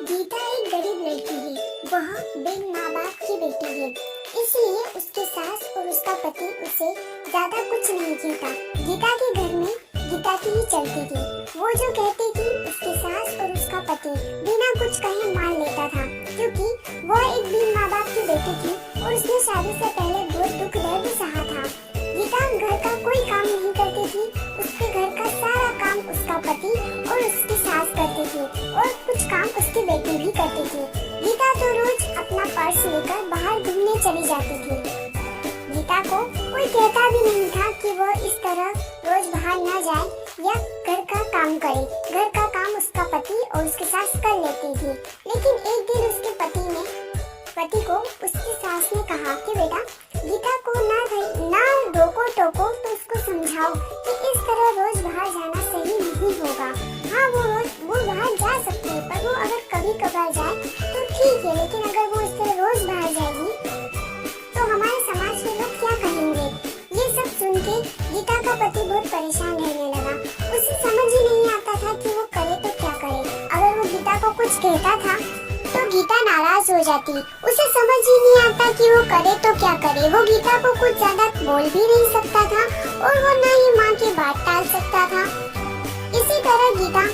गीता एक गरीब लड़की है। वह बिन माँ बाप की बेटी है, इसलिए उसकी सास और उसका पति उसे ज्यादा कुछ नहीं कहता। गीता के घर में गीता की ही चलती थी। वो जो कहती थी उसकी सास और उसका पति बिना कुछ कहे मान लेता था, क्योंकि वह एक बिन माँ बाप की बेटी थी और उसने शादी से पहले बहुत दुख दर्द सहा था। गीता घर का कोई काम नहीं करती थी। उसके घर का सारा काम उसका पति और उसकी सास करती थी और कुछ काम उसकी बेटी भी करती थी। गीता तो रोज अपना पर्स लेकर बाहर घूमने चली जाती थी। गीता को कोई कहता भी नहीं था कि वो इस तरह रोज बाहर न जाए या घर का काम करे। घर का काम उसका पति और उसकी सास कर लेती थी। लेकिन एक दिन उसके पति को उसकी सास ने कहा कि बेटा, गीता को ना रोको टोको, तो उसको समझाओ कि इस तरह रोज बाहर जाना सही नहीं होगा। हाँ, वो बाहर जा सकती है, पर वो अगर कभी कभार जाए तो ठीक है, लेकिन अगर वो इस तरह रोज बाहर जाएगी तो हमारे समाज के लोग क्या कहेंगे। ये सब सुन के गीता का पति बहुत परेशान रहने लगा। उसे समझ ही नहीं आता था कि वो करे तो क्या करे। अगर वो गीता को कुछ कहता था तो गीता नाराज हो जाती। उसे समझ ही नहीं आता कि वो करे तो क्या करे। वो गीता को कुछ ज्यादा बोल भी नहीं सकता था और वो न ही माँ की बात टाल सकता था। इसी तरह गीता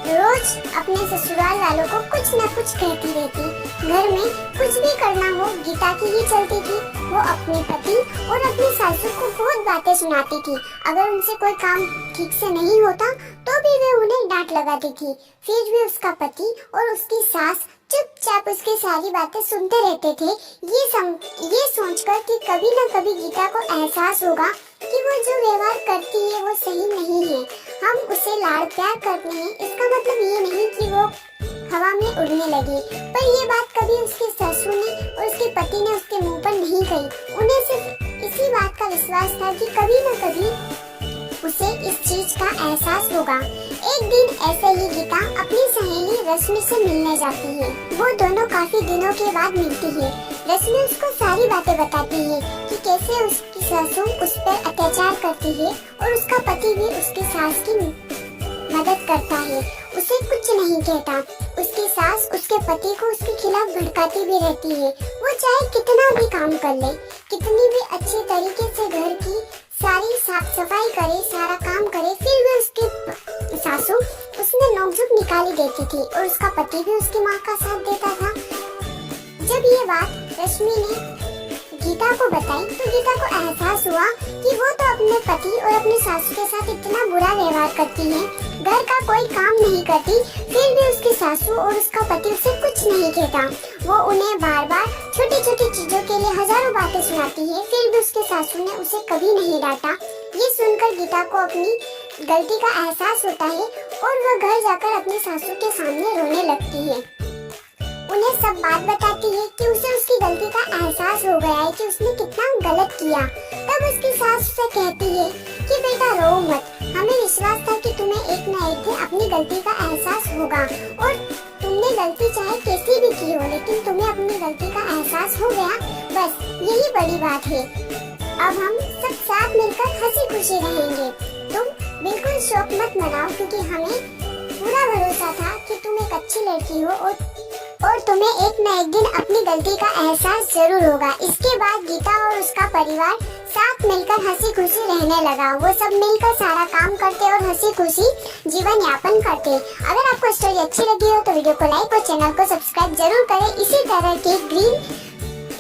रोज अपने ससुराल वालों को कुछ न कुछ कहती रहती। घर में कुछ भी करना हो गीता की ही चलती थी। वो अपने पति और अपनी सासू को बहुत बातें सुनाती थी। अगर उनसे कोई काम ठीक से नहीं होता तो भी वे उन्हें डांट लगाती थी। फिर भी उसका पति और उसकी सास चुपचाप उसकी सारी बातें सुनते रहते थे, ये सोचकर कि कभी न कभी गीता को एहसास होगा कि वो जो व्यवहार करती है वो सही नहीं है। हम उसे लाड़ प्यार करते हैं, इसका मतलब ये नहीं कि वो हवा में उड़ने लगे। पर ये बात कभी उसके ससुर ने और उसके पति ने उसके मुंह पर नहीं कही। उन्हें सिर्फ इसी बात का विश्वास था कि कभी न कभी उसे इस चीज का एहसास होगा। एक दिन ऐसे ही गीता अपनी सहेली रश्मि से मिलने जाती है। वो दोनों काफी दिनों के बाद मिलती है। रश्मि उसको सारी बातें बताती है कि कैसे उसकी सासू उस पर अत्याचार करती है और उसका पति भी उसकी सास की मदद करता है, उसे कुछ नहीं कहता। उसकी सास उसके पति को उसके खिलाफ भड़काती भी रहती है। वो चाहे कितना भी काम कर ले, कितनी भी अच्छे तरीके से घर की सारी साफ सफाई करे, सारा काम करे, फिर भी उसकी सासू उसमें नोकझोंक निकाली देती थी और उसका पति भी उसकी माँ का साथ देता था। जब ये बात रश्मि ने गीता को बताई तो गीता को एहसास हुआ कि वो तो अपने पति और अपनी सासू के साथ इतना बुरा व्यवहार करती है, घर का कोई काम नहीं करती, फिर भी उसकी सासू और उसका पति उसे कुछ नहीं कहता। वो उन्हें बार बार छोटी छोटी चीजों के लिए हजारों बातें सुनाती है, फिर भी उसके सासू ने उसे कभी नहीं डांटा। ये सुनकर गीता को अपनी गलती का एहसास होता है और वह घर जाकर अपनी सासू के सामने रोने लगती है। उन्हें सब बात बताती है कि उसे उसकी गलती का एहसास हो गया है कि उसने कितना गलत किया। तब उसकी सास उसे कहती है कि बेटा रो मत, हमें विश्वास था कि तुम्हें एक न एक दिन अपनी गलती का एहसास होगा और तुमने गलती चाहे कैसी भी की हो, लेकिन तुम्हें अपनी गलती का एहसास हो गया, बस यही बड़ी बात है। अब हम सब साथ मिलकर हंसी खुशी रहेंगे। तुम बिल्कुल शौक मत मनाओ, क्योंकि हमें पूरा भरोसा था कि तुम एक अच्छी लड़की हो और तुम्हें एक न एक दिन अपनी गलती का एहसास जरूर होगा। इसके बाद गीता और उसका परिवार साथ मिलकर हंसी खुशी रहने लगा। वो सब मिलकर सारा काम करते और हंसी खुशी जीवन यापन करते। अगर आपको स्टोरी अच्छी लगी हो तो वीडियो को लाइक और चैनल को सब्सक्राइब जरूर करें। इसी तरह के ग्रीन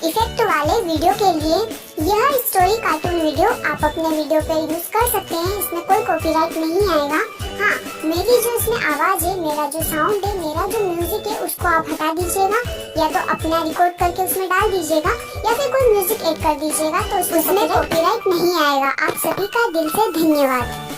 इफेक्ट वाले वीडियो के लिए यह स्टोरी कार्टून वीडियो आप अपने वीडियो पे यूज कर सकते हैं। इसमें कोई कॉपीराइट नहीं आएगा। हाँ, मेरी जो इसमें आवाज है, मेरा जो साउंड है, मेरा जो म्यूजिक है, उसको आप हटा दीजिएगा या तो अपना रिकॉर्ड करके उसमें डाल दीजिएगा या फिर कोई म्यूजिक ऐड कर दीजिएगा, तो उसमें कॉपीराइट नहीं आएगा। आप सभी का दिल से धन्यवाद।